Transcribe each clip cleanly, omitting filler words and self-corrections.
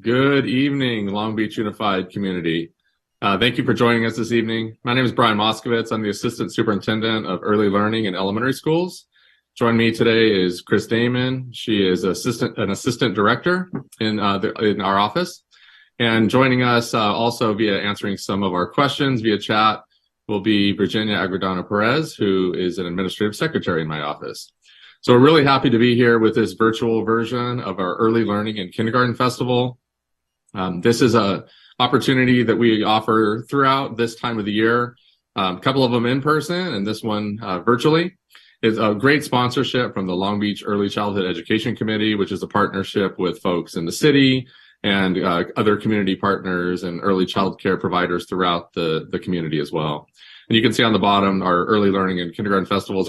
Good evening, Long Beach Unified community. Thank you for joining us this evening. My name is Brian Moskowitz. I'm the Assistant Superintendent of Early Learning in Elementary Schools. Joining me today is Chris Damon. She is an Assistant Director in our office. And joining us also via answering some of our questions via chat will be Virginia Agredano Perez, who is an Administrative Secretary in my office. So we're really happy to be here with this virtual version of our Early Learning and Kindergarten Festival. This is an opportunity that we offer throughout this time of the year, a couple of them in person and this one virtually. It's a great sponsorship from the Long Beach Early Childhood Education Committee, which is a partnership with folks in the city and other community partners and early child care providers throughout the community as well. And you can see on the bottom, our Early Learning and Kindergarten Festivals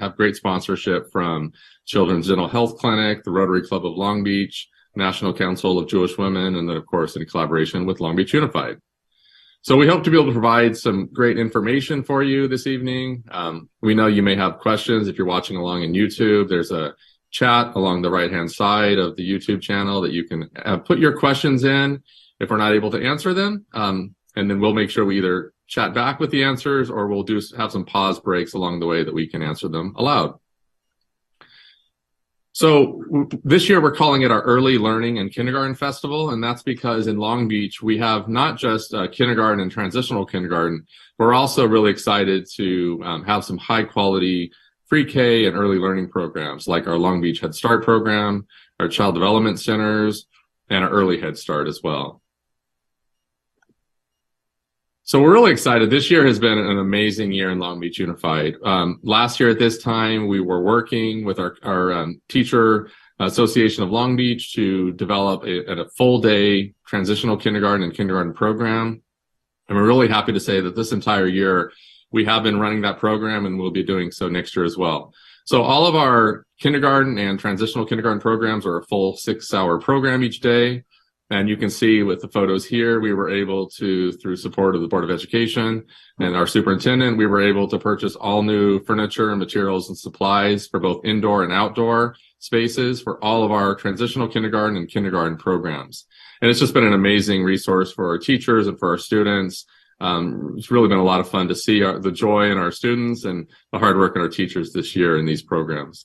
have great sponsorship from Children's Dental Health Clinic, the Rotary Club of Long Beach, National Council of Jewish Women, and then, of course, in collaboration with Long Beach Unified. So we hope to be able to provide some great information for you this evening. We know you may have questions if you're watching along in YouTube. There's a chat along the right-hand side of the YouTube channel that you can put your questions in if we're not able to answer them. And then we'll make sure we either chat back with the answers or we'll have some pause breaks along the way that we can answer them aloud. So this year we're calling it our Early Learning and Kindergarten Festival, and that's because in Long Beach we have not just kindergarten and transitional kindergarten, we're also really excited to have some high quality pre-K and early learning programs like our Long Beach Head Start program, our Child Development Centers, and our Early Head Start as well. So we're really excited. This year has been an amazing year in Long Beach Unified. Last year at this time, we were working with our Teacher Association of Long Beach to develop a full day transitional kindergarten and kindergarten program. And we're really happy to say that this entire year, we have been running that program and we'll be doing so next year as well. So all of our kindergarten and transitional kindergarten programs are a full 6-hour program each day. And you can see with the photos here, we were able to, through support of the Board of Education and our superintendent, we were able to purchase all new furniture, materials, and supplies for both indoor and outdoor spaces for all of our transitional kindergarten and kindergarten programs. And it's just been an amazing resource for our teachers and for our students. It's really been a lot of fun to see the joy in our students and the hard work in our teachers this year in these programs.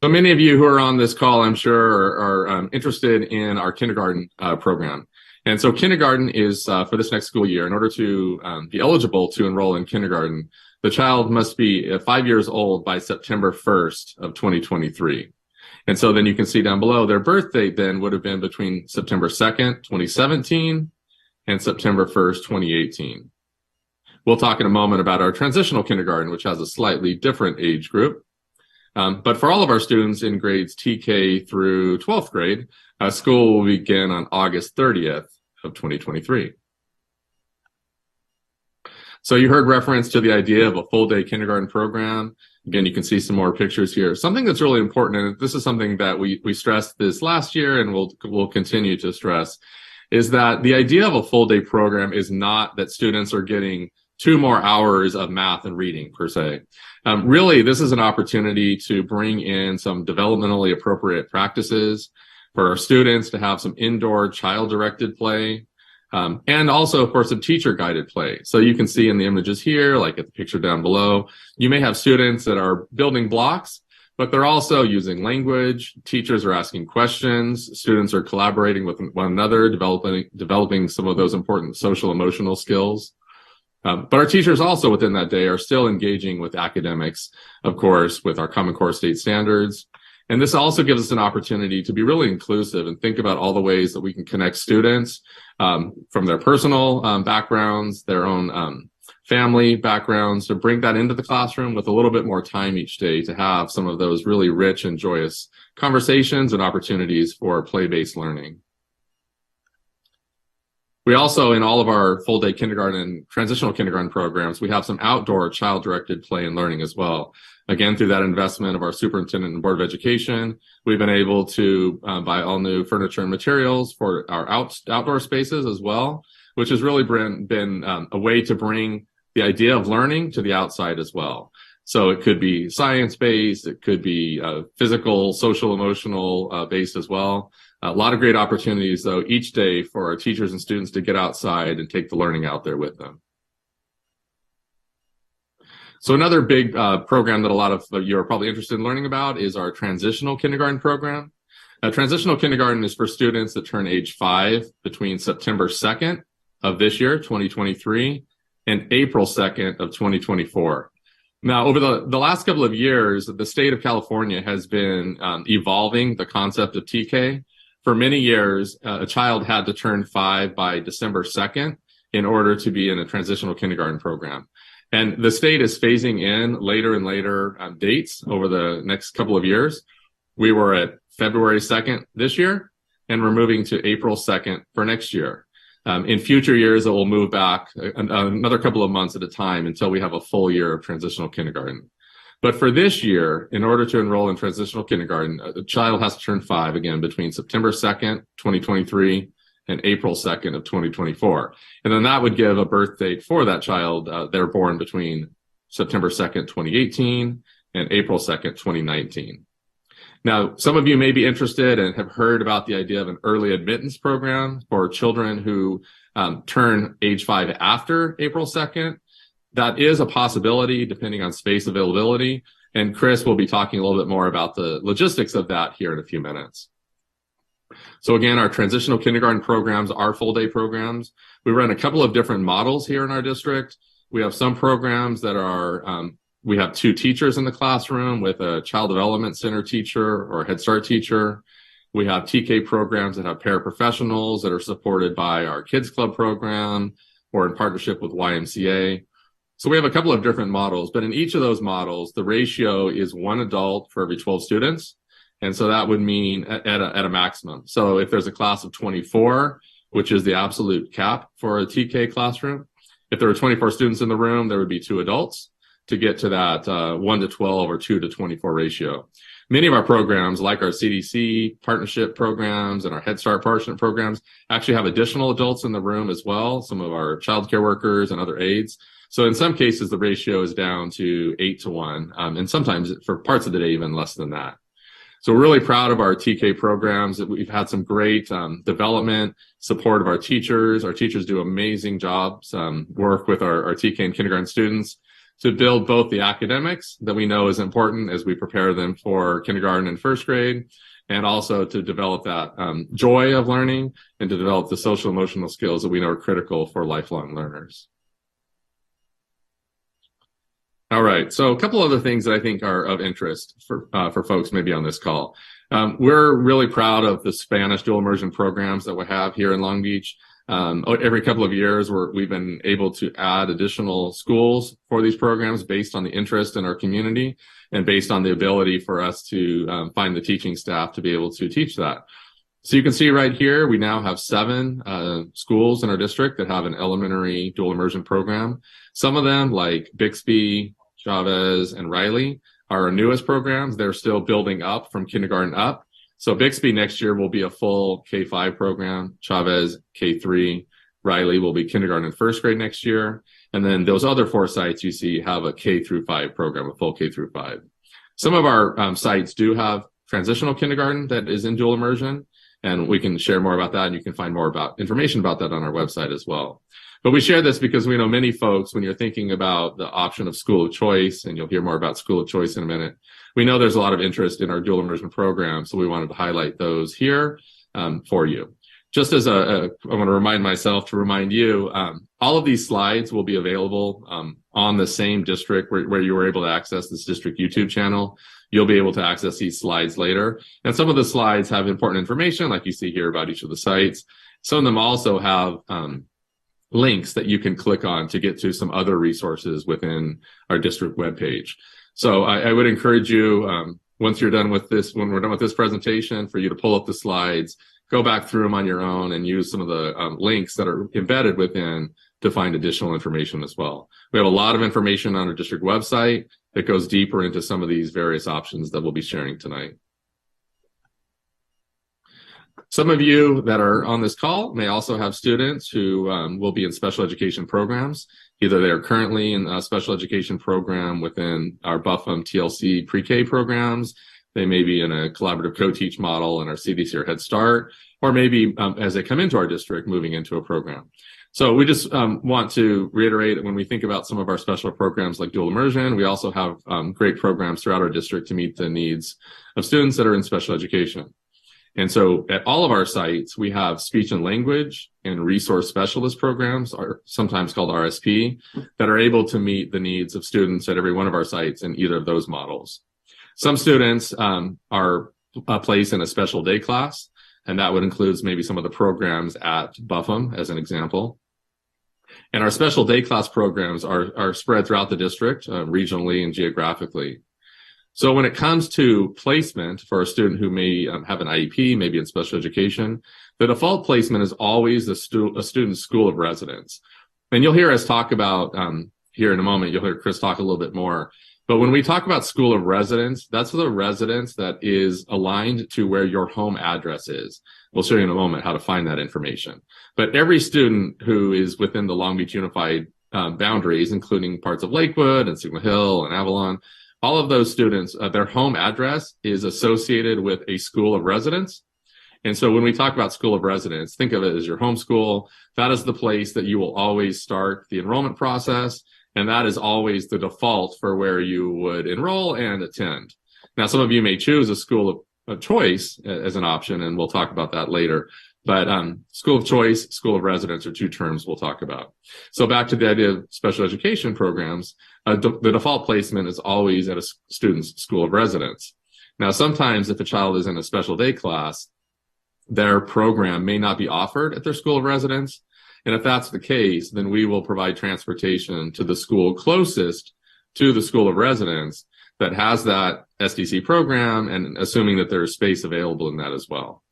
So many of you who are on this call, I'm sure, are interested in our kindergarten program. And so kindergarten is for this next school year. In order to be eligible to enroll in kindergarten, the child must be 5 years old by September 1st of 2023. And so then you can see down below their birth date then would have been between September 2nd, 2017 and September 1st, 2018. We'll talk in a moment about our transitional kindergarten, which has a slightly different age group. But for all of our students in grades TK through 12th grade, school will begin on August 30th of 2023. So you heard reference to the idea of a full day kindergarten program. Again, you can see some more pictures here. Something that's really important, and this is something that we stressed this last year and we'll continue to stress, is that the idea of a full day program is not that students are getting 2 more hours of math and reading per se. Really, this is an opportunity to bring in some developmentally appropriate practices for our students to have some indoor child-directed play, and also for some teacher-guided play. So you can see in the images here, like at the picture down below, you may have students that are building blocks, but they're also using language. Teachers are asking questions. Students are collaborating with one another, developing some of those important social emotional skills. But our teachers also within that day are still engaging with academics, of course, with our Common Core state standards. And this also gives us an opportunity to be really inclusive and think about all the ways that we can connect students from their personal backgrounds, their own family backgrounds, to bring that into the classroom with a little bit more time each day to have some of those really rich and joyous conversations and opportunities for play-based learning. We also, in all of our full day kindergarten and transitional kindergarten programs, we have some outdoor child-directed play and learning as well. Again, through that investment of our superintendent and Board of Education, we've been able to buy all new furniture and materials for our outdoor spaces as well, which has really been a way to bring the idea of learning to the outside as well. So it could be science-based, it could be physical, social, emotional based as well. A lot of great opportunities, though, each day for our teachers and students to get outside and take the learning out there with them. So another big program that a lot of you are probably interested in learning about is our transitional kindergarten program. Transitional kindergarten is for students that turn age 5 between September 2nd of this year, 2023, and April 2nd of 2024. Now, over the last couple of years, the state of California has been evolving the concept of TK. For many years, a child had to turn 5 by December 2nd in order to be in a transitional kindergarten program. And the state is phasing in later and later dates over the next couple of years. We were at February 2nd this year, and we're moving to April 2nd for next year. In future years, it will move back another couple of months at a time until we have a full year of transitional kindergarten. But for this year, in order to enroll in transitional kindergarten, a child has to turn 5 again between September 2nd, 2023, and April 2nd of 2024. And then that would give a birth date for that child. They're born between September 2nd, 2018, and April 2nd, 2019. Now, some of you may be interested and have heard about the idea of an early admittance program for children who turn age 5 after April 2nd. That is a possibility depending on space availability. And Chris will be talking a little bit more about the logistics of that here in a few minutes. So again, our transitional kindergarten programs are full-day programs. We run a couple of different models here in our district. We have some programs that are we have 2 teachers in the classroom with a child development center teacher or Head Start teacher. We have TK programs that have paraprofessionals that are supported by our Kids Club program or in partnership with YMCA. So we have a couple of different models, but in each of those models, the ratio is 1 adult for every 12 students. And so that would mean at a maximum. So if there's a class of 24, which is the absolute cap for a TK classroom, if there were 24 students in the room, there would be 2 adults to get to that 1 to 12 or 2 to 24 ratio. Many of our programs, like our CDC partnership programs and our Head Start partnership programs, actually have additional adults in the room as well, some of our child care workers and other aides. So in some cases, the ratio is down to 8 to 1, and sometimes for parts of the day, even less than that. So we're really proud of our TK programs. We've had some great development, support of our teachers. Our teachers do amazing jobs, work with our TK and kindergarten students to build both the academics that we know is important as we prepare them for kindergarten and first grade, and also to develop that joy of learning and to develop the social emotional skills that we know are critical for lifelong learners. All right, so a couple other things that I think are of interest for folks maybe on this call. We're really proud of the Spanish dual immersion programs that we have here in Long Beach. Every couple of years, we've been able to add additional schools for these programs based on the interest in our community and based on the ability for us to find the teaching staff to be able to teach that. So you can see right here, we now have 7 schools in our district that have an elementary dual immersion program. Some of them, like Bixby, Chavez, and Riley, are our newest programs. They're still building up from kindergarten up. So Bixby next year will be a full K-5 program. Chavez, K-3. Riley will be kindergarten and first grade next year. And then those other 4 sites you see have a K-5 program, a full K-5. Some of our sites do have transitional kindergarten that is in dual immersion, and we can share more about that, and you can find more about information about that on our website as well. But we share this because we know many folks, when you're thinking about the option of school of choice, and you'll hear more about school of choice in a minute, we know there's a lot of interest in our dual immersion program, so we wanted to highlight those here for you. Just as I want to remind myself to remind you, all of these slides will be available on the same district where you were able to access this district YouTube channel. You'll be able to access these slides later. And some of the slides have important information, like you see here about each of the sites. Some of them also have links that you can click on to get to some other resources within our district webpage. So I would encourage you, once you're done with this, when we're done with this presentation, for you to pull up the slides, go back through them on your own, and use some of the links that are embedded within to find additional information as well. We have a lot of information on our district website that goes deeper into some of these various options that we'll be sharing tonight. Some of you that are on this call may also have students who will be in special education programs. Either they are currently in a special education program within our Buffum TLC pre-K programs. They may be in a collaborative co-teach model in our CDC or Head Start, or maybe as they come into our district, moving into a program. So we just want to reiterate that when we think about some of our special programs like dual immersion, we also have great programs throughout our district to meet the needs of students that are in special education. And so at all of our sites, we have speech and language and resource specialist programs, are sometimes called RSP, that are able to meet the needs of students at every one of our sites in either of those models. Some students are placed in a special day class, and that would include maybe some of the programs at Buffum, as an example. And our special day class programs are spread throughout the district, regionally and geographically. So when it comes to placement for a student who may have an IEP, maybe in special education, the default placement is always a student's school of residence. And you'll hear us talk about, here in a moment, you'll hear Chris talk a little bit more. But when we talk about school of residence, that's the residence that is aligned to where your home address is. We'll show you in a moment how to find that information. But every student who is within the Long Beach Unified boundaries, including parts of Lakewood and Signal Hill and Avalon, all of those students, their home address is associated with a school of residence. And so when we talk about school of residence, think of it as your home school. That is the place that you will always start the enrollment process. And that is always the default for where you would enroll and attend. Now, some of you may choose a school of choice as an option, and we'll talk about that later. But school of choice, school of residence are two terms we'll talk about. So back to the idea of special education programs, the default placement is always at a student's school of residence. Now, sometimes if a child is in a special day class, their program may not be offered at their school of residence. And if that's the case, then we will provide transportation to the school closest to the school of residence that has that SDC program, and assuming that there is space available in that as well.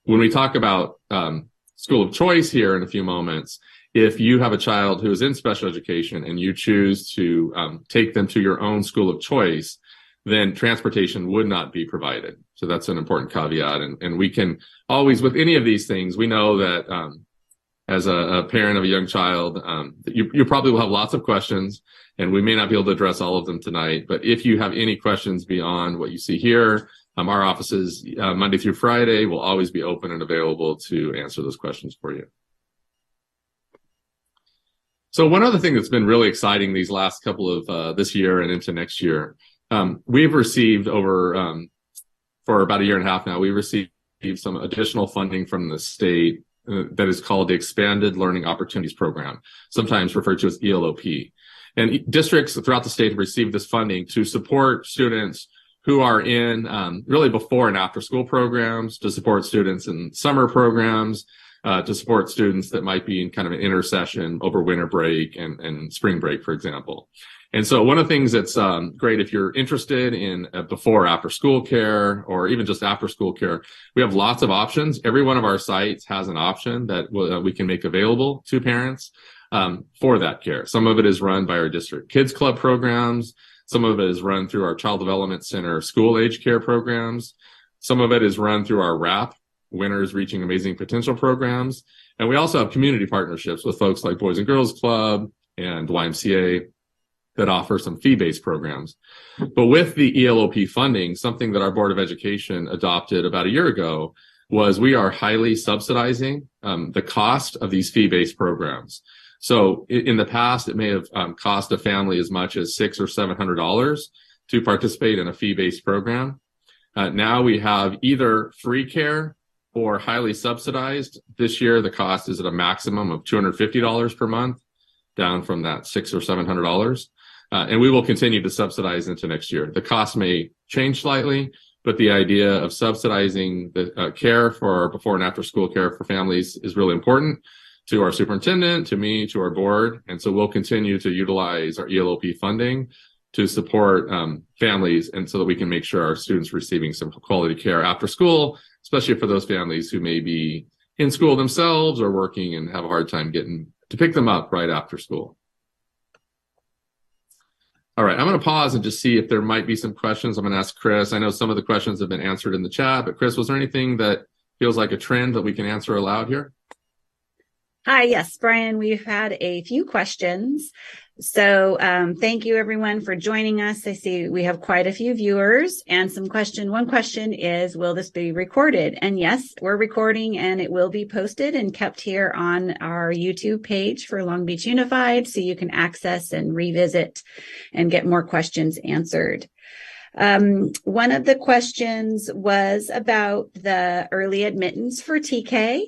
When we talk about school of choice here in a few moments, if you have a child who is in special education and you choose to take them to your own school of choice, then transportation would not be provided. So that's an important caveat. And we can always, with any of these things, we know that as a parent of a young child, you probably will have lots of questions, and we may not be able to address all of them tonight. But if you have any questions beyond what you see here, our offices, Monday through Friday, will always be open and available to answer those questions for you. So one other thing that's been really exciting these last couple of this year and into next year, we've received over, for about a year and a half now, we received some additional funding from the state that is called the Expanded Learning Opportunities Program, sometimes referred to as ELOP. And districts throughout the state have received this funding to support students who are in really before and after school programs, to support students in summer programs, to support students that might be in kind of an intersession over winter break and spring break, for example. And so one of the things that's great if you're interested in before or after school care, or even just after school care, we have lots of options. Every one of our sites has an option that we can make available to parents for that care. Some of it is run by our district kids club programs. Some of it is run through our Child Development Center school age care programs. Some of it is run through our WRAP, Winners Reaching Amazing Potential programs. And we also have community partnerships with folks like Boys and Girls Club and YMCA that offer some fee-based programs. But with the ELOP funding, something that our Board of Education adopted about a year ago was we are highly subsidizing the cost of these fee-based programs. So in the past, it may have cost a family as much as $600 or $700 to participate in a fee-based program. Now we have either free care or highly subsidized. This year, the cost is at a maximum of $250 per month, down from that $600 or $700. And we will continue to subsidize into next year. The cost may change slightly, but the idea of subsidizing the care for before and after school care for families is really important to our superintendent, to me, to our board. And so we'll continue to utilize our ELOP funding to support families, and so that we can make sure our students are receiving some quality care after school, especially for those families who may be in school themselves or working and have a hard time getting to pick them up right after school. All right, I'm going to pause and just see if there might be some questions. I'm going to ask Chris. I know some of the questions have been answered in the chat, but Chris, was there anything that feels like a trend that we can answer aloud here? Hi, yes, Brian, we've had a few questions. So thank you everyone for joining us. I see we have quite a few viewers and one question is, will this be recorded? And yes, we're recording and it will be posted and kept here on our YouTube page for Long Beach Unified, so you can access and revisit and get more questions answered. One of the questions was about the early admittance for TK.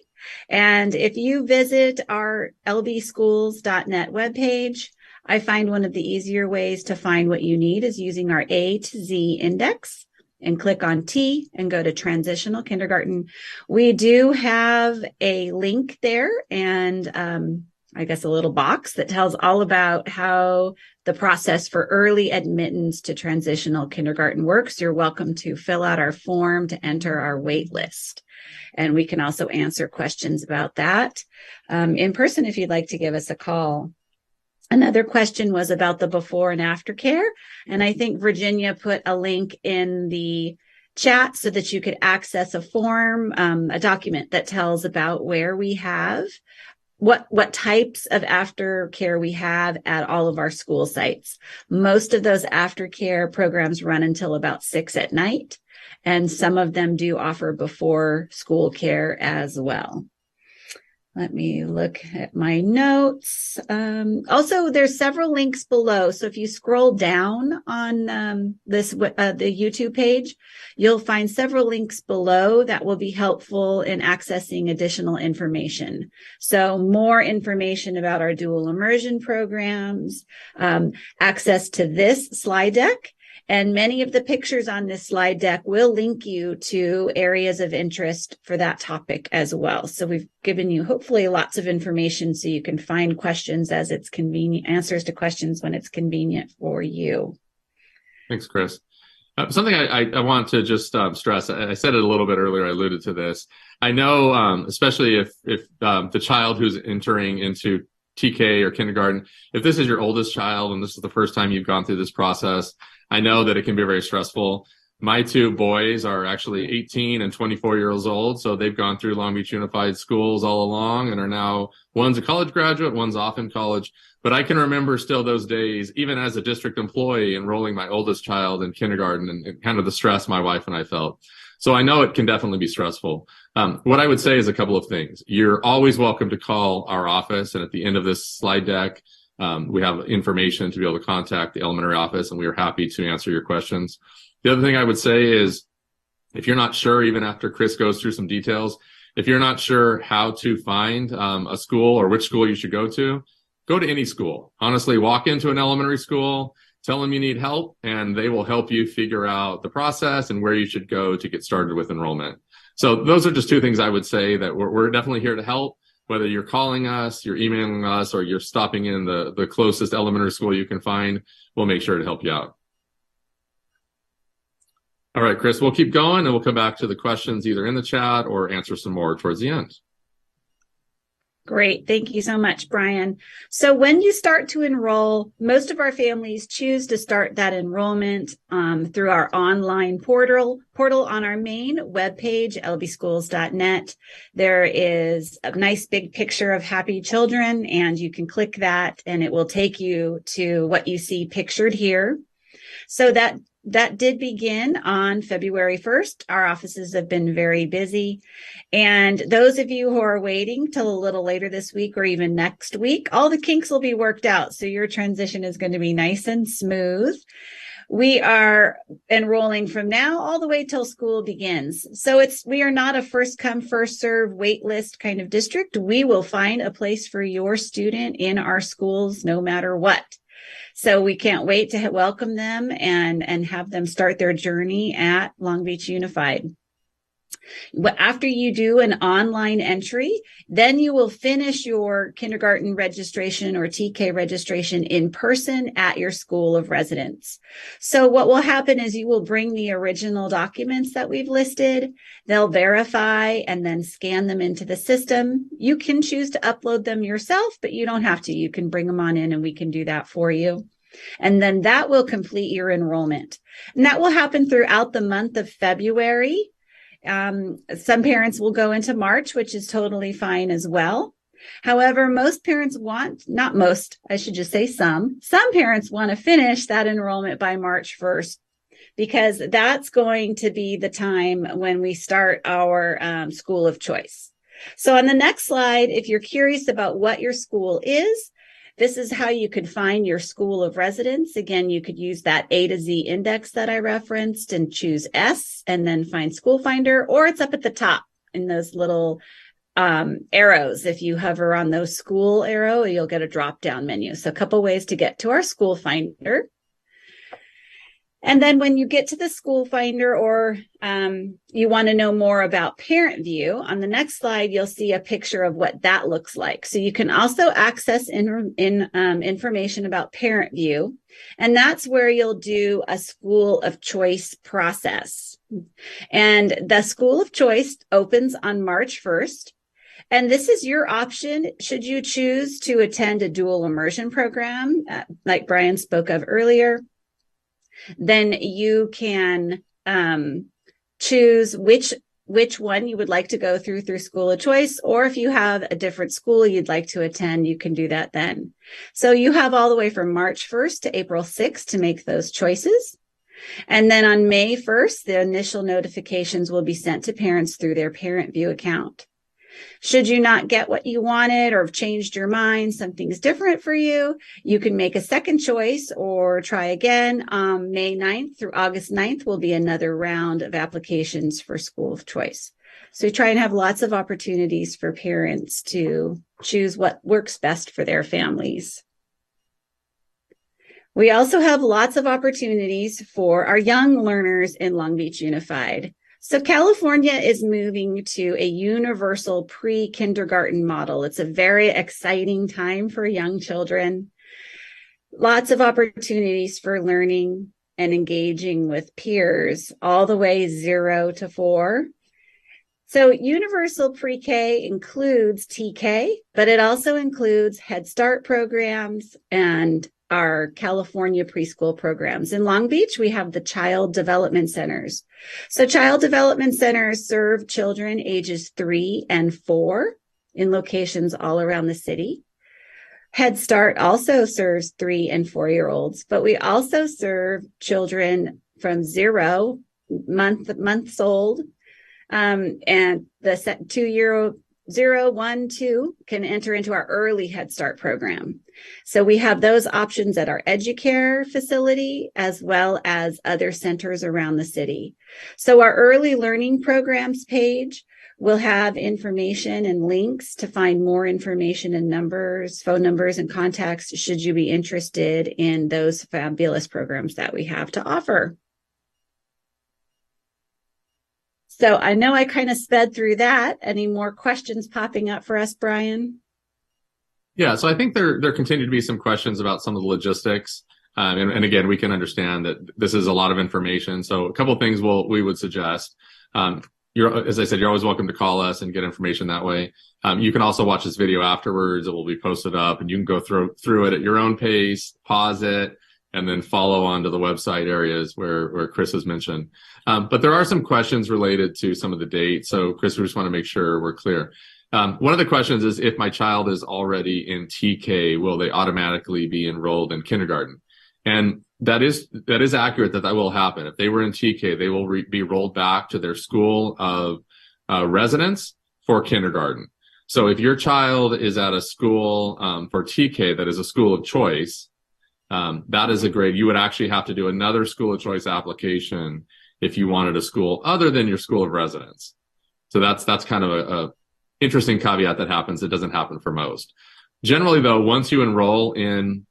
And if you visit our lbschools.net webpage, I find one of the easier ways to find what you need is using our A to Z index and click on T and go to transitional kindergarten. We do have a link there and I guess a little box that tells all about how the process for early admittance to transitional kindergarten works. You're welcome to fill out our form to enter our wait list. And we can also answer questions about that in person if you'd like to give us a call. Another question was about the before and after care. And I think Virginia put a link in the chat so that you could access a form, a document that tells about where we have what types of aftercare we have at all of our school sites. Most of those aftercare programs run until about 6 p.m, and some of them do offer before school care as well. Let me look at my notes. Also, there's several links below. So if you scroll down on the YouTube page, you'll find several links below that will be helpful in accessing additional information. So more information about our dual immersion programs, access to this slide deck. And many of the pictures on this slide deck will link you to areas of interest for that topic as well. So we've given you hopefully lots of information so you can find questions as it's convenient, answers to questions when it's convenient for you. Thanks, Chris. Something I want to just stress, I said it a little bit earlier, I alluded to this. I know, especially if the child who's entering into TK or kindergarten, if this is your oldest child and this is the first time you've gone through this process, I know that it can be very stressful. My two boys are actually 18 and 24 years old, so they've gone through Long Beach Unified Schools all along and are now, one's a college graduate, one's off in college. But I can remember still those days, even as a district employee, enrolling my oldest child in kindergarten and kind of the stress my wife and I felt. So I know it can definitely be stressful. What I would say is a couple of things. You're always welcome to call our office, and at the end of this slide deck, we have information to be able to contact the elementary office, and we are happy to answer your questions. The other thing I would say is, if you're not sure, even after Chris goes through some details, if you're not sure how to find a school or which school you should go to any school. Honestly, walk into an elementary school, tell them you need help, and they will help you figure out the process and where you should go to get started with enrollment. So those are just two things I would say that we're definitely here to help. Whether you're calling us, you're emailing us, or you're stopping in the closest elementary school you can find, we'll make sure to help you out. All right, Chris, we'll keep going and we'll come back to the questions either in the chat or answer some more towards the end. Great. Thank you so much, Brian. So when you start to enroll, most of our families choose to start that enrollment through our online portal on our main webpage, lbschools.net. There is a nice big picture of happy children, and you can click that and it will take you to what you see pictured here. So that did begin on February 1st. Our offices have been very busy. And those of you who are waiting till a little later this week or even next week, all the kinks will be worked out. So your transition is going to be nice and smooth. We are enrolling from now all the way till school begins. So we are not a first come, first serve wait list kind of district. We will find a place for your student in our schools no matter what. So we can't wait to welcome them and have them start their journey at Long Beach Unified. After you do an online entry, then you will finish your kindergarten registration or TK registration in person at your school of residence. So what will happen is you will bring the original documents that we've listed. They'll verify and then scan them into the system. You can choose to upload them yourself, but you don't have to. You can bring them on in and we can do that for you. And then that will complete your enrollment. And that will happen throughout the month of February. Some parents will go into March, which is totally fine as well. However, most parents want, not most, I should just say some parents want to finish that enrollment by March 1st, because that's going to be the time when we start our school of choice. So on the next slide, if you're curious about what your school is, this is how you could find your school of residence. Again, you could use that A to Z index that I referenced and choose S and then find School Finder, or it's up at the top in those little arrows. If you hover on those school arrow, you'll get a drop-down menu. So a couple ways to get to our School Finder. And then when you get to the School Finder, or you want to know more about Parent View, on the next slide, you'll see a picture of what that looks like. So you can also access information about Parent View, and that's where you'll do a school of choice process. And the school of choice opens on March 1st. And this is your option should you choose to attend a dual immersion program, like Brian spoke of earlier. Then you can choose which one you would like to go through school of choice, or if you have a different school you'd like to attend, you can do that then. So you have all the way from March 1st to April 6th to make those choices. And then on May 1st, the initial notifications will be sent to parents through their Parent View account. Should you not get what you wanted or have changed your mind, something's different for you, you can make a second choice or try again. May 9th through August 9th will be another round of applications for school of choice. So we try and have lots of opportunities for parents to choose what works best for their families. We also have lots of opportunities for our young learners in Long Beach Unified. So California is moving to a universal pre-kindergarten model. It's a very exciting time for young children. Lots of opportunities for learning and engaging with peers all the way 0 to 4. So universal pre-K includes TK, but it also includes Head Start programs and our California preschool programs. In Long Beach, we have the Child Development Centers. So Child Development Centers serve children ages 3 and 4 in locations all around the city. Head Start also serves 3 and 4-year-olds, but we also serve children from 0 months old, and the 2-year-old 0, 1, 2 can enter into our early Head Start program. So we have those options at our EduCare facility as well as other centers around the city. So our early learning programs page will have information and links to find more information and numbers, phone numbers and contacts should you be interested in those fabulous programs that we have to offer. So I know I kind of sped through that. Any more questions popping up for us, Brian? Yeah, so I think there continue to be some questions about some of the logistics. And again, we can understand that this is a lot of information. So a couple of things we would suggest. As I said, you're always welcome to call us and get information that way. You can also watch this video afterwards. It will be posted up, and you can go through it at your own pace, pause it, and then follow on to the website areas where Chris has mentioned. But there are some questions related to some of the dates. So Chris, we just want to make sure we're clear. One of the questions is, if my child is already in TK, will they automatically be enrolled in kindergarten? And that is accurate that will happen. If they were in TK, they will be rolled back to their school of residence for kindergarten. So if your child is at a school for TK that is a school of choice, that is a grade. You would actually have to do another school of choice application if you wanted a school other than your school of residence. So that's kind of a interesting caveat that happens. It doesn't happen for most. Generally, though, once you enroll in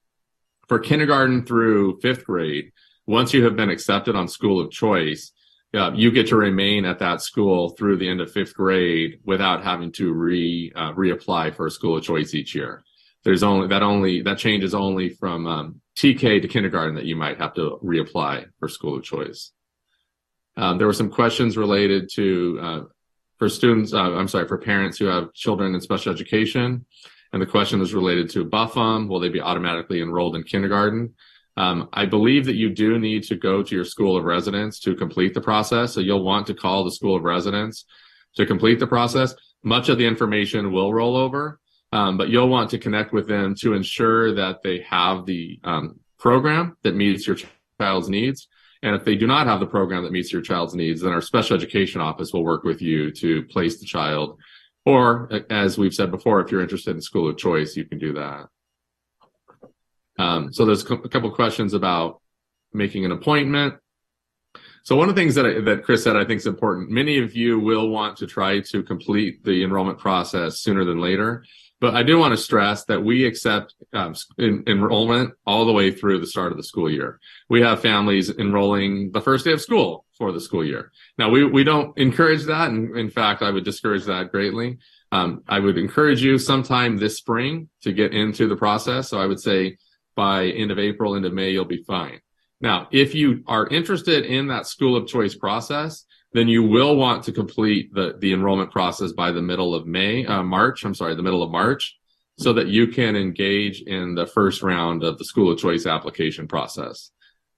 for kindergarten through 5th grade, once you have been accepted on school of choice, you get to remain at that school through the end of 5th grade without having to reapply for a school of choice each year. That change is only from TK to kindergarten that you might have to reapply for school of choice. There were some questions related to for parents who have children in special education. And the question was related to BUFM. Will they be automatically enrolled in kindergarten? I believe that you do need to go to your school of residence to complete the process. So you'll want to call the school of residence to complete the process. Much of the information will roll over, but you'll want to connect with them to ensure that they have the program that meets your child's needs. And if they do not have the program that meets your child's needs, then our special education office will work with you to place the child. Or, as we've said before, if you're interested in school of choice, you can do that. So there's a couple questions about making an appointment. So one of the things that Chris said I think is important, many of you will want to try to complete the enrollment process sooner than later. But I do want to stress that we accept enrollment all the way through the start of the school year. We have families enrolling the first day of school for the school year. Now, we don't encourage that. And in fact, I would discourage that greatly. I would encourage you sometime this spring to get into the process. So I would say by end of April, end of May, you'll be fine. Now, if you are interested in that school of choice process, then you will want to complete the enrollment process by the middle of March, so that you can engage in the first round of the school of choice application process.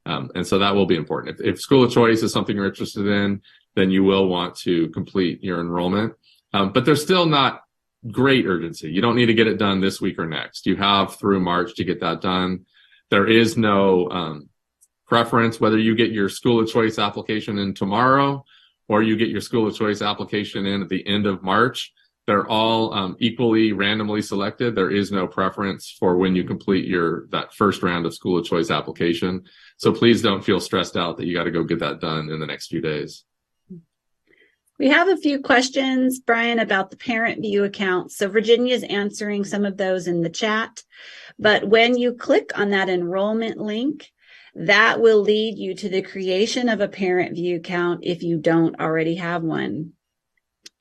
And so that will be important. If school of choice is something you're interested in, then you will want to complete your enrollment. But there's still not great urgency. You don't need to get it done this week or next. You have through March to get that done. There is no preference whether you get your school of choice application in tomorrow or you get your school of choice application in at the end of March. They're all equally randomly selected. There is no preference for when you complete that first round of school of choice application. So please don't feel stressed out that you got to go get that done in the next few days. We have a few questions, Brian, about the parent view account. So Virginia's answering some of those in the chat. But when you click on that enrollment link, that will lead you to the creation of a parent view account if you don't already have one.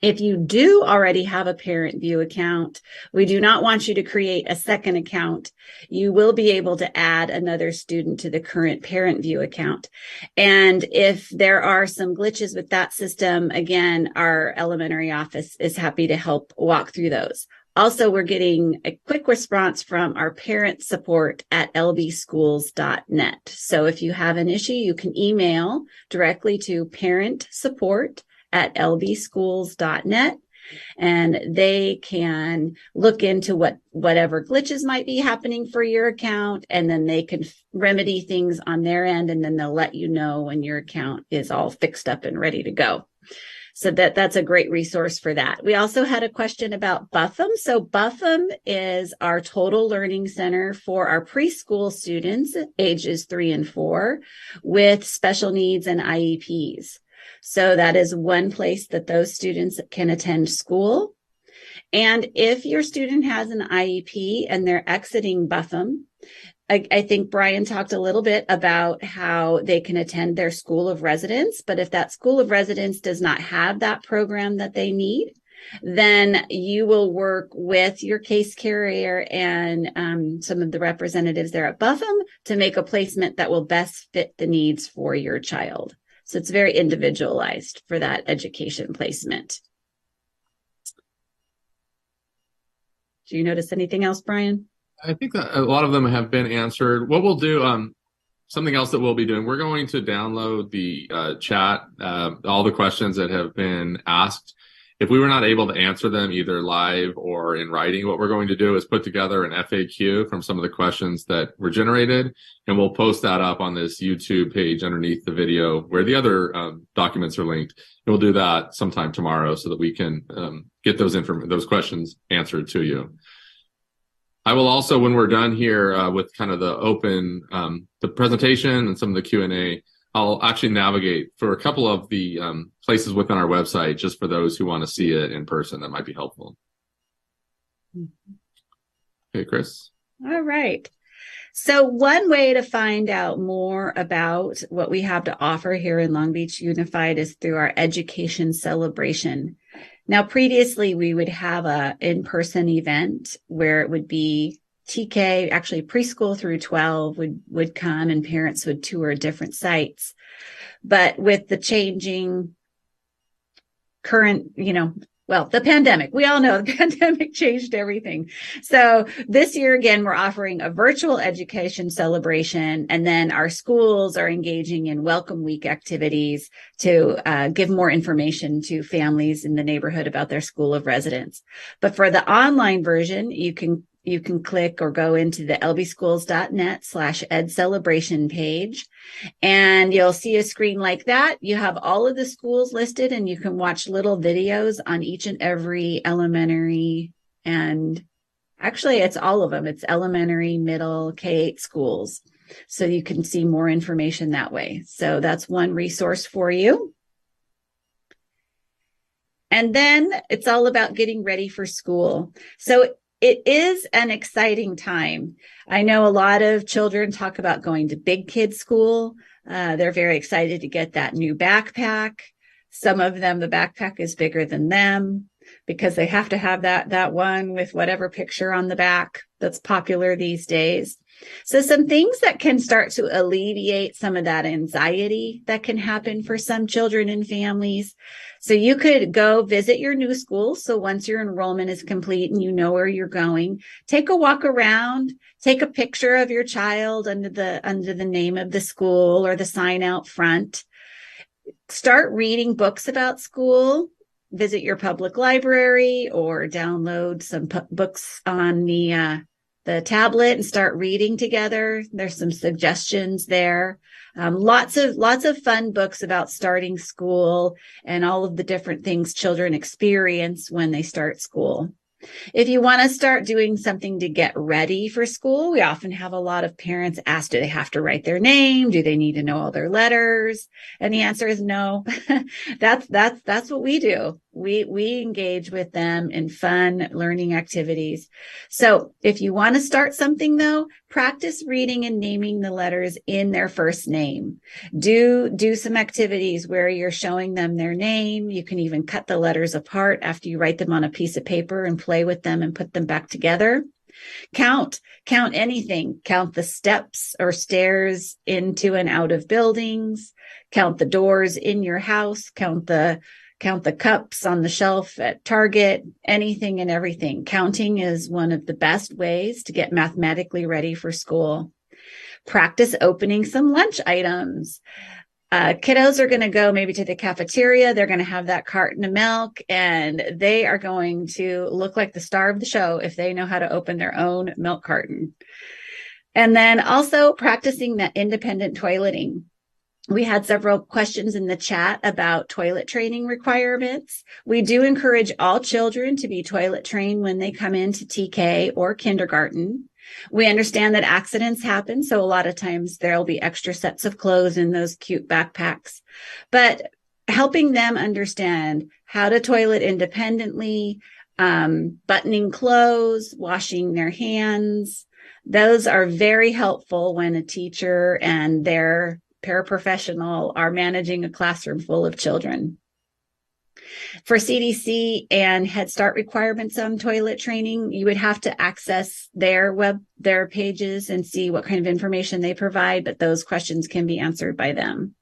If you do already have a parent view account, we do not want you to create a second account. You will be able to add another student to the current parent view account. And if there are some glitches with that system, again, our elementary office is happy to help walk through those. Also, we're getting a quick response from our parent support at lbschools.net. So if you have an issue, you can email directly to parentsupport@lbschools.net, and they can look into whatever glitches might be happening for your account, and then they can remedy things on their end, and then they'll let you know when your account is all fixed up and ready to go. So that's a great resource for that. We also had a question about Buffum. So Buffum is our total learning center for our preschool students, ages 3 and 4, with special needs and IEPs. So that is one place that those students can attend school. And if your student has an IEP and they're exiting Buffum, I think Brian talked a little bit about how they can attend their school of residence, but if that school of residence does not have that program that they need, then you will work with your case carrier and some of the representatives there at Buffum to make a placement that will best fit the needs for your child. So it's very individualized for that education placement. Do you notice anything else, Brian? I think that a lot of them have been answered. What we'll do, something else that we'll be doing, we're going to download the chat, all the questions that have been asked. If we were not able to answer them either live or in writing, what we're going to do is put together an FAQ from some of the questions that were generated, and we'll post that up on this YouTube page underneath the video where the other documents are linked. And we'll do that sometime tomorrow so that we can get those questions answered to you. I will also, when we're done here with kind of the open, the presentation and some of the Q&A, I'll actually navigate for a couple of the places within our website just for those who want to see it in person. That might be helpful. Okay, Chris. All right. So one way to find out more about what we have to offer here in Long Beach Unified is through our education celebration. Now, previously, we would have an in-person event where it would be TK, actually preschool through 12 would come and parents would tour different sites. But with the changing current, well, the pandemic. We all know the pandemic changed everything. So this year, again, we're offering a virtual education celebration, and then our schools are engaging in Welcome Week activities to give more information to families in the neighborhood about their school of residence. But for the online version, you can click or go into the lbschools.net/ed celebration page, and you'll see a screen like that. You have all of the schools listed, and you can watch little videos on each and every elementary, and actually it's all of them. It's elementary, middle, K-8 schools. So you can see more information that way. So that's one resource for you. And then it's all about getting ready for school. So it is an exciting time. I know a lot of children talk about going to big kid school. They're very excited to get that new backpack. Some of them, the backpack is bigger than them because they have to have that one with whatever picture on the back that's popular these days. So some things that can start to alleviate some of that anxiety that can happen for some children and families. So you could go visit your new school. So once your enrollment is complete and you know where you're going, take a walk around, take a picture of your child under the name of the school or the sign out front. Start reading books about school. Visit your public library or download some books on the tablet and start reading together. There's some suggestions there. Lots of fun books about starting school and all of the different things children experience when they start school. If you want to start doing something to get ready for school, we often have a lot of parents ask, do they have to write their name? Do they need to know all their letters? And the answer is no. That's what we do. We engage with them in fun learning activities. So if you want to start something though, practice reading and naming the letters in their first name. Do some activities where you're showing them their name. You can even cut the letters apart after you write them on a piece of paper and play with them and put them back together. Count anything. Count the steps or stairs into and out of buildings. Count the doors in your house. Count the cups on the shelf at Target, anything and everything. Counting is one of the best ways to get mathematically ready for school. Practice opening some lunch items. Kiddos are going to go maybe to the cafeteria. They're going to have that carton of milk, and they are going to look like the star of the show if they know how to open their own milk carton. And then also practicing that independent toileting. We had several questions in the chat about toilet training requirements. We do encourage all children to be toilet trained when they come into TK or kindergarten. We understand that accidents happen, so a lot of times there'll be extra sets of clothes in those cute backpacks. But helping them understand how to toilet independently, buttoning clothes, washing their hands, those are very helpful when a teacher and their paraprofessional are managing a classroom full of children. For CDC and Head Start requirements on toilet training, you would have to access their pages and see what kind of information they provide, but those questions can be answered by them.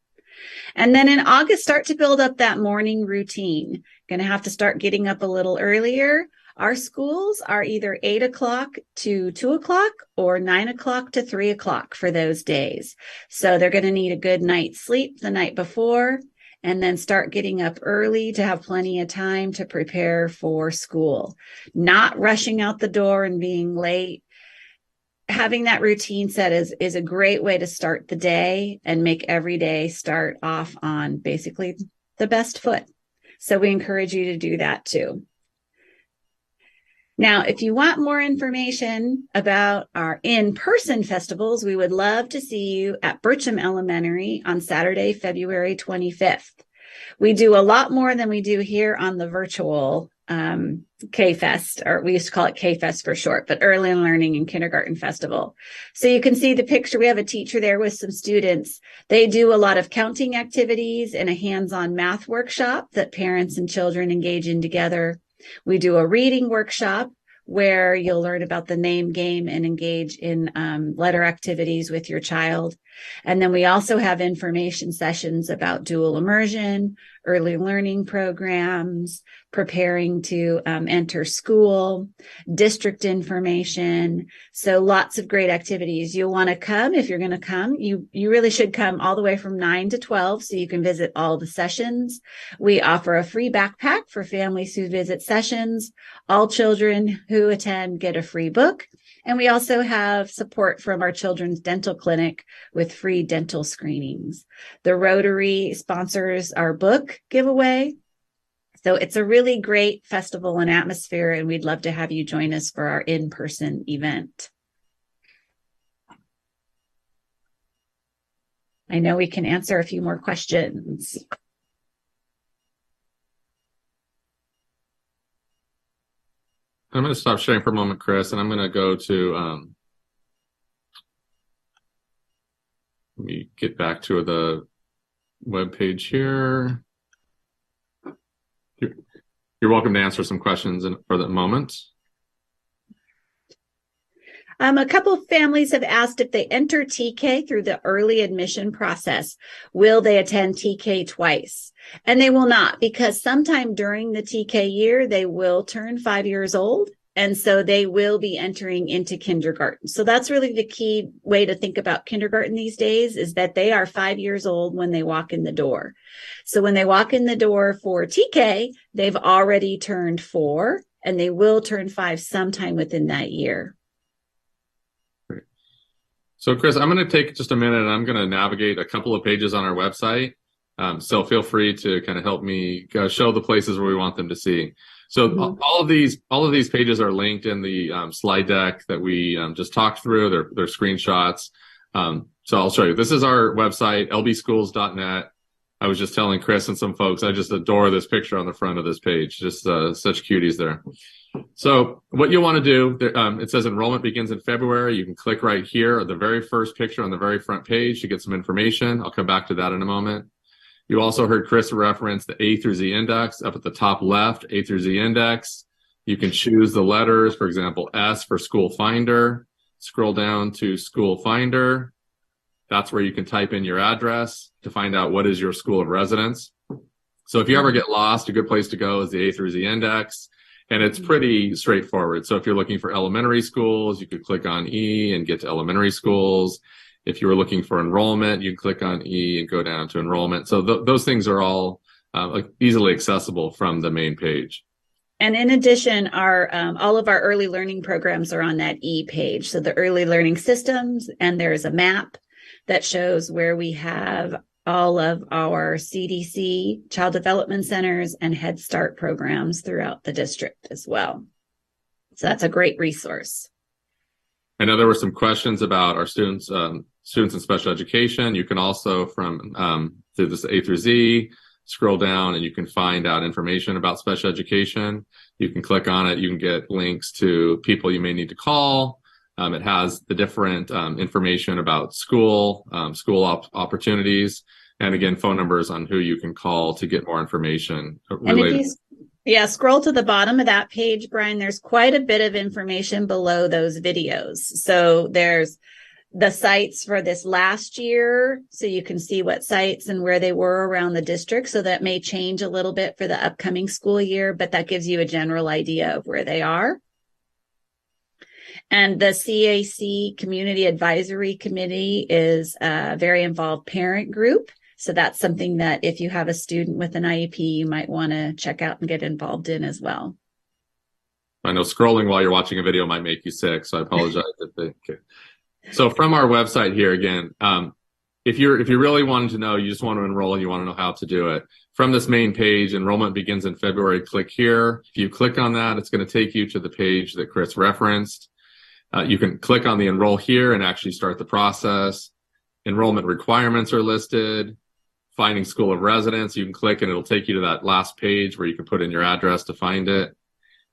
And then in August, start to build up that morning routine. Going to have to start getting up a little earlier. Our schools are either 8 o'clock to 2 o'clock or 9 o'clock to 3 o'clock for those days. So they're going to need a good night's sleep the night before, and then start getting up early to have plenty of time to prepare for school. Not rushing out the door and being late. Having that routine set is a great way to start the day and make every day start off on basically the best foot. So we encourage you to do that too. Now, if you want more information about our in-person festivals, we would love to see you at Bircham Elementary on Saturday, February 25th. We do a lot more than we do here on the virtual K-Fest, or we used to call it K-Fest for short, but Early Learning and Kindergarten Festival. So you can see the picture. We have a teacher there with some students. They do a lot of counting activities and a hands-on math workshop that parents and children engage in together. We do a reading workshop where you'll learn about the name game and engage in letter activities with your child. And then we also have information sessions about dual immersion, early learning programs, preparing to enter school, district information. So lots of great activities. You'll want to come. If you're going to come, you really should come all the way from 9 to 12 so you can visit all the sessions. We offer a free backpack for families who visit sessions. All children who attend get a free book. And we also have support from our children's dental clinic with free dental screenings. The Rotary sponsors our book giveaway. So it's a really great festival and atmosphere, and we'd love to have you join us for our in-person event. I know we can answer a few more questions. I'm going to stop sharing for a moment, Chris, and I'm going to go to, let me get back to the web page here. You're welcome to answer some questions for the moment. A couple of families have asked if they enter TK through the early admission process, will they attend TK twice? And they will not, because sometime during the TK year, they will turn 5 years old. And so they will be entering into kindergarten. So that's really the key way to think about kindergarten these days, is that they are 5 years old when they walk in the door. So when they walk in the door for TK, they've already turned 4, and they will turn 5 sometime within that year. Great. So Chris, I'm going to take just a minute and I'm going to navigate a couple of pages on our website. So feel free to kind of help me show the places where we want them to see. So all of these pages are linked in the slide deck that we just talked through. They're screenshots. So I'll show you. This is our website, lbschools.net. I was just telling Chris and some folks, I just adore this picture on the front of this page. Just such cuties there. So what you want to do, it says enrollment begins in February. You can click right here, the very first picture on the very front page to get some information. I'll come back to that in a moment. You also heard Chris reference the A through Z index up at the top left, A through Z index. You can choose the letters, for example, S for School Finder. Scroll down to School Finder. That's where you can type in your address to find out what is your school of residence. So if you ever get lost, a good place to go is the A through Z index. And it's pretty straightforward. So if you're looking for elementary schools, you could click on E and get to elementary schools. If you were looking for enrollment, you can click on E and go down to enrollment. So those things are all easily accessible from the main page. And in addition, all of our early learning programs are on that E page. So the early learning systems, and there's a map that shows where we have all of our CDC, Child Development Centers, and Head Start programs throughout the district as well. So that's a great resource. I know there were some questions about our students in special education. You can also, through this A through Z, scroll down and you can find out information about special education. You can click on it. You can get links to people you may need to call. It has the different information about school opportunities, and again, phone numbers on who you can call to get more information related. And scroll to the bottom of that page, Brian, there's quite a bit of information below those videos. So there's the sites for this last year, so you can see what sites and where they were around the district. So that may change a little bit for the upcoming school year, but that gives you a general idea of where they are. And the CAC Community Advisory Committee is a very involved parent group. So that's something that if you have a student with an IEP, you might want to check out and get involved in as well. I know scrolling while you're watching a video might make you sick, so I apologize. Okay. So from our website here again, if you really wanted to know, you just want to enroll and you want to know how to do it. From this main page, enrollment begins in February, click here. If you click on that, it's going to take you to the page that Chris referenced. You can click on the enroll here and actually start the process. Enrollment requirements are listed. Finding school of residence, you can click and it'll take you to that last page where you can put in your address to find it.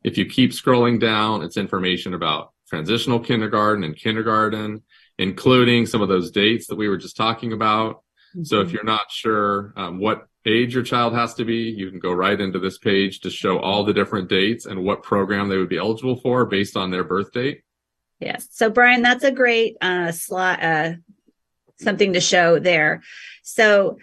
If you keep scrolling down, it's information about transitional kindergarten and kindergarten, including some of those dates that we were just talking about. Mm-hmm. So if you're not sure what age your child has to be, you can go right into this page to show all the different dates and what program they would be eligible for based on their birth date. Yes. So Brian, that's a great something to show there. So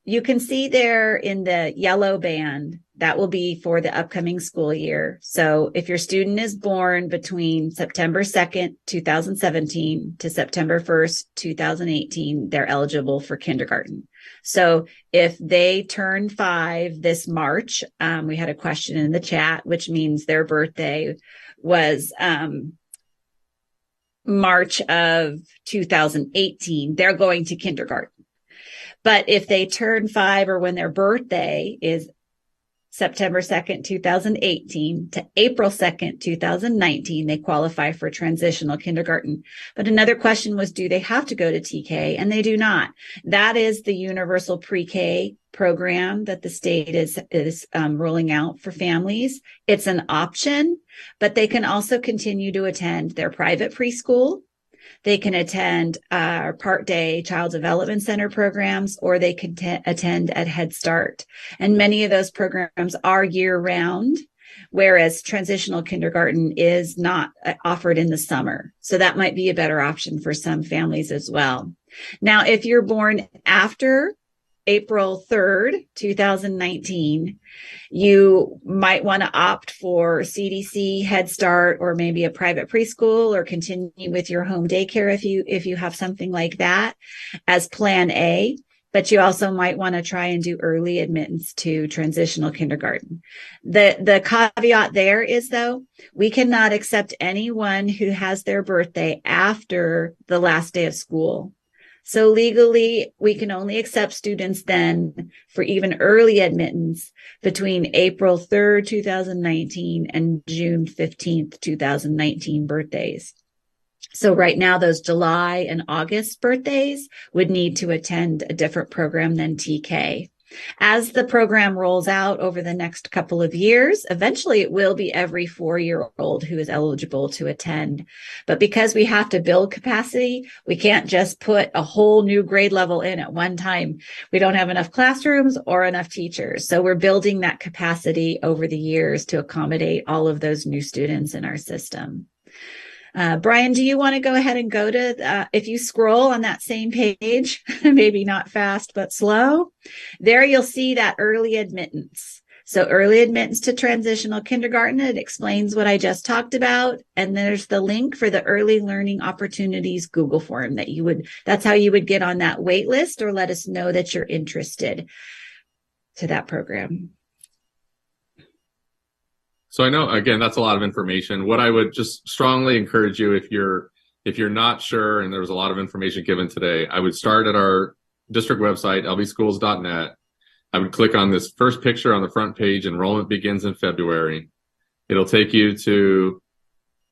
you can see there in the yellow band, that will be for the upcoming school year. So if your student is born between September 2nd, 2017 to September 1st, 2018, they're eligible for kindergarten. So if they turn 5 this March, we had a question in the chat, which means their birthday was March of 2018, they're going to kindergarten. But if they turn 5 or when their birthday is September 2nd, 2018 to April 2nd, 2019, they qualify for transitional kindergarten. But another question was, do they have to go to TK? And they do not. That is the universal pre-K program that the state is rolling out for families. It's an option, but they can also continue to attend their private preschool. They can attend our Part Day Child Development Center programs, or they can attend at Head Start. And many of those programs are year-round, whereas transitional kindergarten is not offered in the summer. So that might be a better option for some families as well. Now, if you're born after April 3rd, 2019, you might want to opt for CDC, Head Start, or maybe a private preschool, or continue with your home daycare if you have something like that as plan A. But you also might want to try and do early admittance to transitional kindergarten. The caveat there is, though, we cannot accept anyone who has their birthday after the last day of school. So legally, we can only accept students then for even early admittance between April 3rd, 2019 and June 15th, 2019 birthdays. So right now, those July and August birthdays would need to attend a different program than TK. As the program rolls out over the next couple of years, eventually it will be every 4-year-old who is eligible to attend. But because we have to build capacity, we can't just put a whole new grade level in at one time. We don't have enough classrooms or enough teachers. So we're building that capacity over the years to accommodate all of those new students in our system. Brian, do you want to go ahead and go to, if you scroll on that same page, maybe not fast, but slow, there you'll see that early admittance. So early admittance to transitional kindergarten, it explains what I just talked about. And there's the link for the early learning opportunities Google form that's how you would get on that wait list or let us know that you're interested to that program. So I know, again, that's a lot of information. What I would just strongly encourage you, if you're not sure, and there's a lot of information given today, I would start at our district website, lbschools.net. I would click on this first picture on the front page, enrollment begins in February. It'll take you to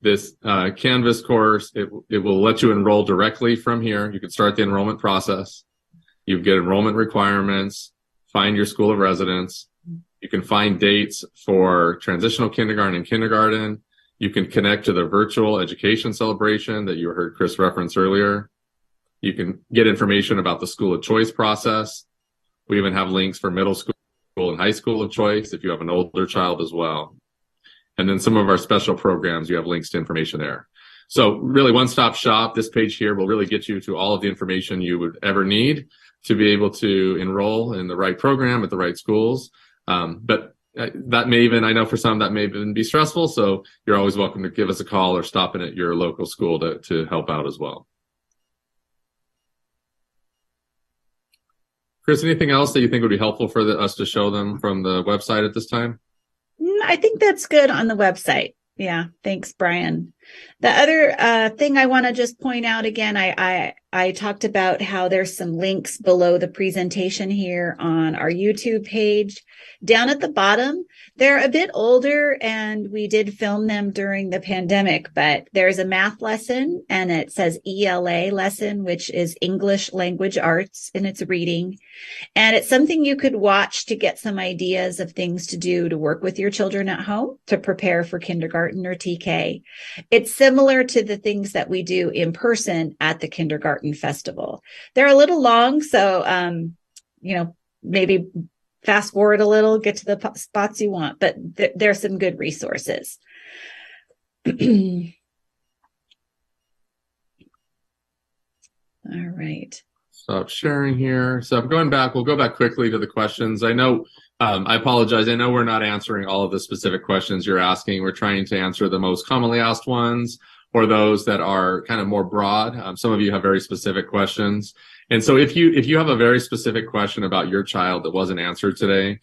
this Canvas course. It will let you enroll directly from here. You can start the enrollment process. You get enrollment requirements, find your school of residence. You can find dates for transitional kindergarten and kindergarten. You can connect to the virtual education celebration that you heard Chris reference earlier. You can get information about the school of choice process. We even have links for middle school and high school of choice if you have an older child as well. And then some of our special programs, you have links to information there. So really one-stop shop. This page here will really get you to all of the information you would ever need to be able to enroll in the right program at the right schools. But that may even, I know for some that may even be stressful. So you're always welcome to give us a call or stop in at your local school to help out as well. Chris, anything else that you think would be helpful for us to show them from the website at this time? I think that's good on the website. Yeah. Thanks, Brian. The other thing I want to just point out again, I talked about how there's some links below the presentation here on our YouTube page. Down at the bottom, they're a bit older and we did film them during the pandemic, but there's a math lesson and it says ELA lesson, which is English Language Arts, and it's reading. And it's something you could watch to get some ideas of things to do to work with your children at home to prepare for kindergarten or TK. It's similar to the things that we do in person at the kindergarten festival. They're a little long, so, maybe fast forward a little, get to the spots you want, but there's some good resources. All right. Stop sharing here. So I'm going back. We'll go back quickly to the questions. I know, I apologize. I know we're not answering all of the specific questions you're asking. We're trying to answer the most commonly asked ones or those that are kind of more broad. Some of you have very specific questions. And so if you have a very specific question about your child that wasn't answered today,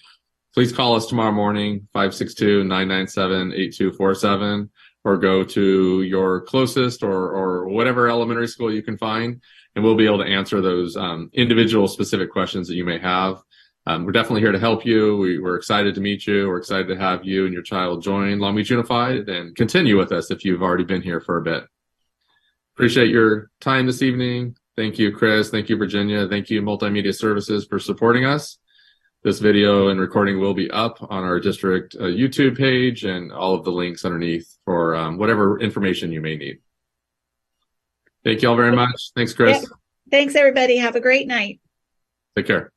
please call us tomorrow morning, 562-997-8247, or go to your closest or whatever elementary school you can find, and we'll be able to answer those individual specific questions that you may have. We're definitely here to help you. We're excited to meet you. We're excited to have you and your child join Long Beach Unified and continue with us if you've already been here for a bit. Appreciate your time this evening. Thank you, Chris. Thank you, Virginia. Thank you, Multimedia Services, for supporting us. This video and recording will be up on our district YouTube page and all of the links underneath for whatever information you may need. Thank you all very much. Thanks, Chris. Yep. Thanks, everybody. Have a great night. Take care.